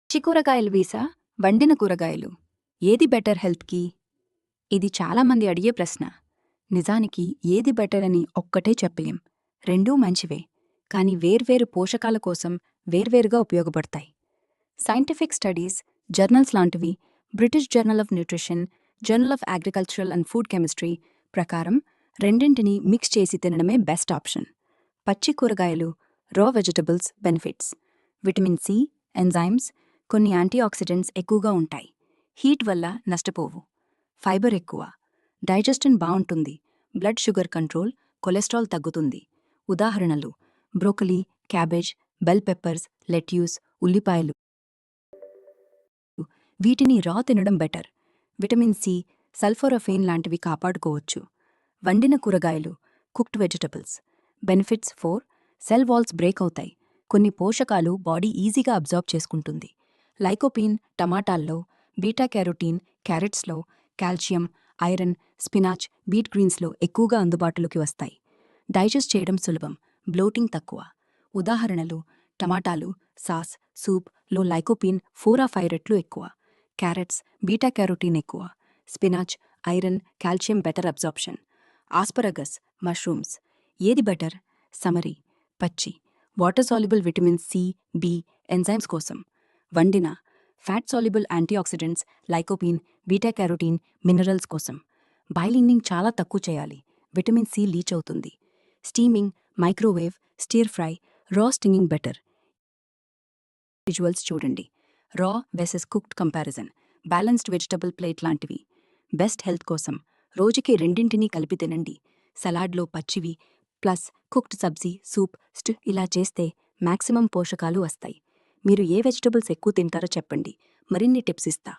కూరగాయలు వీసా వండిన కూరగాయలు ఏది బెటర్ హెల్త్కి? ఇది చాలామంది అడిగే ప్రశ్న. నిజానికి ఏది బెటర్ అని ఒక్కటే చెప్పలేం. రెండూ మంచివే, కానీ వేర్వేరు పోషకాల కోసం వేర్వేరుగా ఉపయోగపడతాయి. సైంటిఫిక్ స్టడీస్, జర్నల్స్ లాంటివి British journal of nutrition, journal of agricultural and food chemistry ప్రకారం రెండింటినీ మిక్స్ చేసి తినడమే బెస్ట్ ఆప్షన్. పచ్చి కూరగాయలు, raw vegetables benefits: vitamin C, enzymes, కొన్ని యాంటీఆక్సిడెంట్స్ ఎక్కువగా ఉంటాయి. హీట్ వల్ల నష్టపోవు. ఫైబర్ ఎక్కువ, డైజెషన్ బావుంటుంది. బ్లడ్ షుగర్ కంట్రోల్, కొలెస్ట్రాల్ తగ్గుతుంది. ఉదాహరణలు: broccoli, cabbage, bell peppers, lettuce, ఉల్లిపాయలు. వీటిని రా తినడం బెటర్. విటమిన్ సి, సల్ఫోరఫేన్ లాంటివి కాపాడుకోవచ్చు. వండిన కూరగాయలు, cooked vegetables benefits: 4 cell walls break అవుతాయి. కొన్ని పోషకాలు బాడీ ఈజీగా అబ్జార్బ్ చేసుకుంటుంది. లైకోపీన్ టమాటాల్లో, బీటా క్యారోటీన్ క్యారెట్స్లో, కాల్షియం, ఐరన్ స్పినాచ్, బీట్ గ్రీన్స్లో ఎక్కువగా అందుబాటులోకి వస్తాయి. డైజెస్ట్ చేయడం సులభం, బ్లోటింగ్ తక్కువ. ఉదాహరణలు: టమాటాలు, సాస్, సూప్లో లైకోపీన్ 4 రెట్లు ఎక్కువ. క్యారెట్స్, బీటా క్యారోటీన్ ఎక్కువ. Spinach, iron, calcium better absorption. Asparagus, mushrooms ఏది బెటర్? సమరీ: పచ్చి, water soluble vitamin C, B, enzymes కోసం. వండిన, fat soluble antioxidants, lycopene, beta carotene, minerals కోసం. బాయిలింగ్ చాలా తక్కువ చేయాలి, విటమిన్ సి లీచ్ అవుతుంది. Steaming, microwave, stir fry, raw stinging better. Visuals చూడండి. Raw versus cooked comparison, balanced vegetable plate లాంటివి. Best health కోసం రోజుకి రెండింటినీ కలిపి తినండి. సలాడ్లో పచ్చివి ప్లస్ కుక్డ్ సబ్జీ, సూప్, స్టూ ఇలా చేస్తే మ్యాక్సిమం పోషకాలు వస్తాయి. మీరు ఏ వెజిటబుల్స్ ఎక్కువ తింటారో చెప్పండి, మరిన్ని టిప్స్ ఇస్తా.